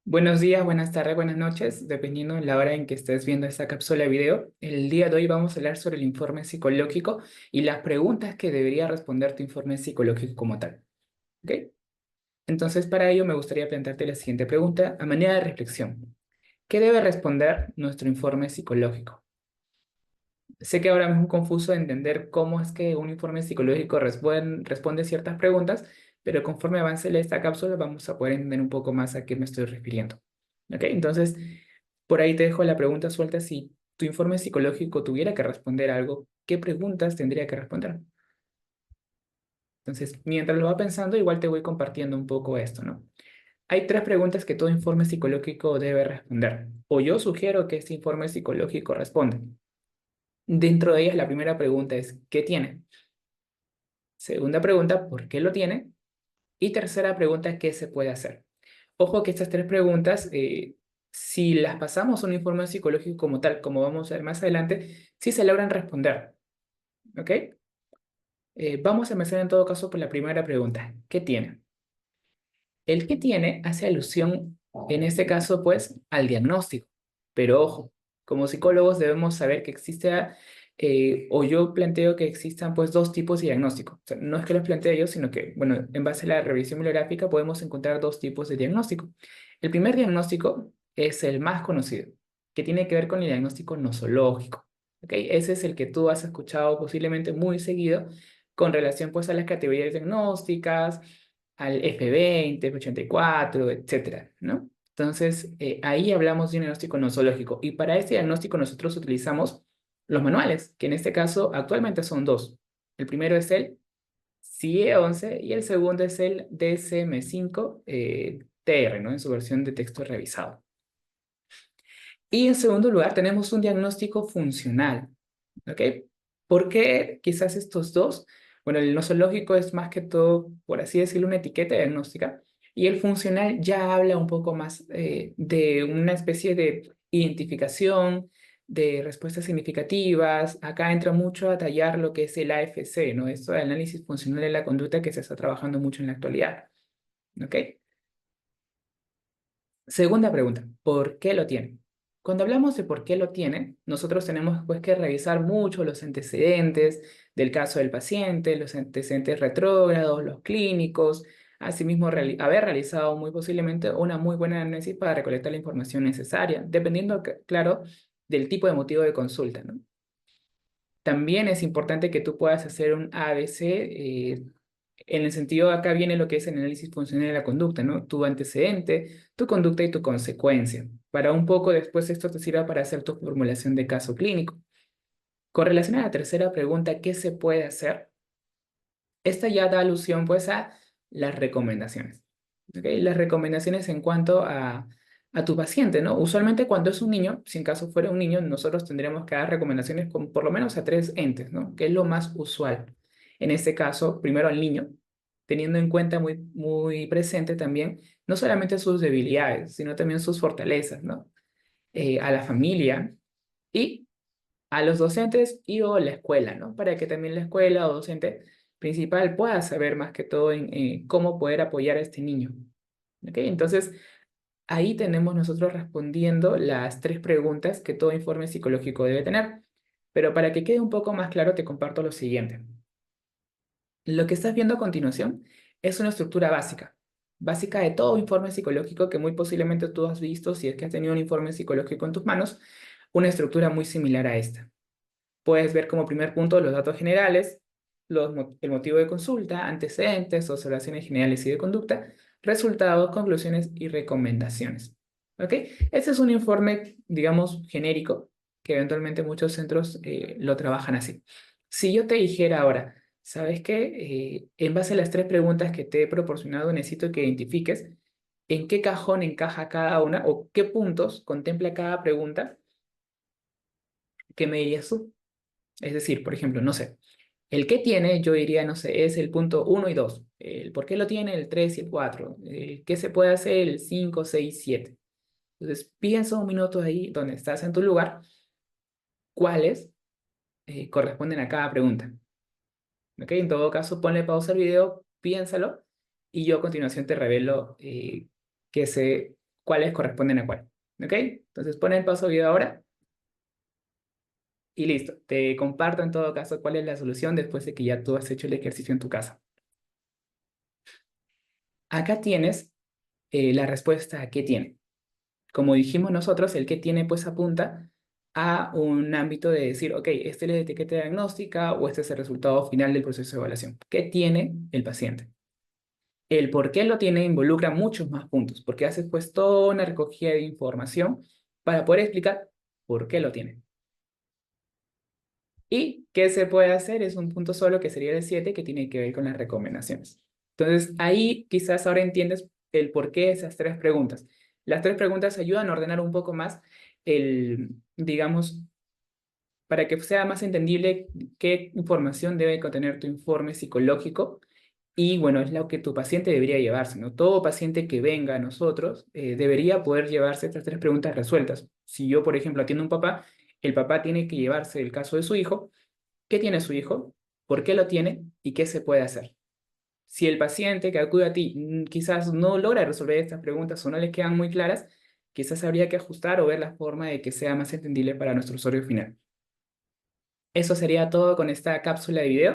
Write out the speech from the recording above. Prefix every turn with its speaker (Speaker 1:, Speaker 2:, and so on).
Speaker 1: Buenos días, buenas tardes, buenas noches, dependiendo de la hora en que estés viendo esta cápsula de video. El día de hoy vamos a hablar sobre el informe psicológico y las preguntas que debería responder tu informe psicológico como tal. ¿Ok? Entonces, para ello me gustaría plantearte la siguiente pregunta a manera de reflexión. ¿Qué debe responder nuestro informe psicológico? Sé que ahora es muy confuso entender cómo es que un informe psicológico responde ciertas preguntas, pero conforme avance esta cápsula vamos a poder entender un poco más a qué me estoy refiriendo. ¿Ok? Entonces, por ahí te dejo la pregunta suelta. Si tu informe psicológico tuviera que responder algo, ¿qué preguntas tendría que responder? Entonces, mientras lo va pensando, igual te voy compartiendo un poco esto, ¿no? Hay tres preguntas que todo informe psicológico debe responder, o yo sugiero que este informe psicológico responda. Dentro de ellas, la primera pregunta es, ¿qué tiene? Segunda pregunta, ¿por qué lo tiene? Y tercera pregunta, ¿qué se puede hacer? Ojo que estas tres preguntas, si las pasamos a un informe psicológico como tal, como vamos a ver más adelante, sí se logran responder, ¿ok? Vamos a empezar en todo caso por la primera pregunta, ¿qué tiene? El que tiene hace alusión, en este caso, pues, al diagnóstico. Pero ojo, como psicólogos debemos saber que existe, o yo planteo que existan, pues, dos tipos de diagnóstico. O sea, no es que los plantee yo, sino que, bueno, en base a la revisión bibliográfica podemos encontrar dos tipos de diagnóstico. El primer diagnóstico es el más conocido, que tiene que ver con el diagnóstico nosológico. ¿Ok? Ese es el que tú has escuchado posiblemente muy seguido con relación, pues, a las categorías diagnósticas, al F20, F84, etcétera, ¿no? Entonces, ahí hablamos de un diagnóstico nosológico. Y para este diagnóstico nosotros utilizamos los manuales, que en este caso actualmente son dos. El primero es el CIE-11 y el segundo es el DSM-5 TR, ¿no? En su versión de texto revisado. Y en segundo lugar tenemos un diagnóstico funcional, ¿ok? ¿Por qué quizás estos dos? Bueno, el nosológico es más que todo, por así decirlo, una etiqueta diagnóstica, y el funcional ya habla un poco más de una especie de identificación, de respuestas significativas. Acá entra mucho a tallar lo que es el AFC, ¿no? Esto de análisis funcional de la conducta que se está trabajando mucho en la actualidad, ¿ok? Segunda pregunta, ¿por qué lo tiene? Cuando hablamos de por qué lo tiene, nosotros tenemos pues que revisar mucho los antecedentes del caso del paciente, los antecedentes retrógrados, los clínicos, asimismo haber realizado muy posiblemente una muy buena análisis para recolectar la información necesaria, dependiendo, claro, del tipo de motivo de consulta, ¿no? También es importante que tú puedas hacer un ABC, en el sentido, acá viene lo que es el análisis funcional de la conducta, ¿no? Tu antecedente, tu conducta y tu consecuencia. Para un poco después esto te sirva para hacer tu formulación de caso clínico. Con relación a la tercera pregunta, ¿qué se puede hacer? Esta ya da alusión pues a las recomendaciones. ¿Ok? Las recomendaciones en cuanto a tu paciente, ¿no? Usualmente cuando es un niño, si en caso fuera un niño, nosotros tendríamos que dar recomendaciones con por lo menos a tres entes, ¿no? Que es lo más usual. En este caso, primero al niño, teniendo en cuenta muy, muy presente también, no solamente sus debilidades, sino también sus fortalezas, ¿no? A la familia y a los docentes y o la escuela, ¿no? Para que también la escuela o docente principal pueda saber más que todo en cómo poder apoyar a este niño. ¿Ok? Entonces, ahí tenemos nosotros respondiendo las tres preguntas que todo informe psicológico debe tener. Pero para que quede un poco más claro, te comparto lo siguiente. Lo que estás viendo a continuación es una estructura básica, básica de todo informe psicológico que muy posiblemente tú has visto si es que has tenido un informe psicológico en tus manos, una estructura muy similar a esta. Puedes ver como primer punto los datos generales, el motivo de consulta, antecedentes, observaciones generales y de conducta, resultados, conclusiones y recomendaciones. ¿Ok? Este es un informe, digamos, genérico, que eventualmente muchos centros lo trabajan así. Si yo te dijera ahora, ¿sabes qué? En base a las tres preguntas que te he proporcionado, necesito que identifiques en qué cajón encaja cada una o qué puntos contempla cada pregunta. ¿Qué me dirías tú? Es decir, por ejemplo, no sé, el que tiene, yo diría, no sé, es el punto uno y 2. El por qué lo tiene, el 3 y el 4. ¿Qué se puede hacer, el 5, 6, 7? Entonces, piensa un minuto ahí donde estás en tu lugar, cuáles corresponden a cada pregunta. ¿Ok? En todo caso, ponle pausa al video, piénsalo y yo a continuación te revelo cuáles corresponden a cuál. ¿Ok? Entonces pon el paso video ahora y listo. Te comparto en todo caso cuál es la solución después de que ya tú has hecho el ejercicio en tu casa. Acá tienes la respuesta a qué tiene. Como dijimos nosotros, el qué tiene pues apunta a un ámbito de decir, ok, esta es la etiqueta diagnóstica o este es el resultado final del proceso de evaluación. ¿Qué tiene el paciente? El por qué lo tiene involucra muchos más puntos, porque haces pues toda una recogida de información para poder explicar por qué lo tiene. ¿Y qué se puede hacer? Es un punto solo que sería el 7 que tiene que ver con las recomendaciones. Entonces, ahí quizás ahora entiendes el por qué esas tres preguntas. Las tres preguntas ayudan a ordenar un poco más digamos, para que sea más entendible qué información debe contener tu informe psicológico. Y bueno, es lo que tu paciente debería llevarse, ¿no? Todo paciente que venga a nosotros debería poder llevarse estas tres preguntas resueltas. Si yo, por ejemplo, atiendo a un papá, el papá tiene que llevarse el caso de su hijo. ¿Qué tiene su hijo? ¿Por qué lo tiene? ¿Y qué se puede hacer? Si el paciente que acude a ti quizás no logra resolver estas preguntas o no le quedan muy claras, quizás habría que ajustar o ver la forma de que sea más entendible para nuestro usuario final. Eso sería todo con esta cápsula de video.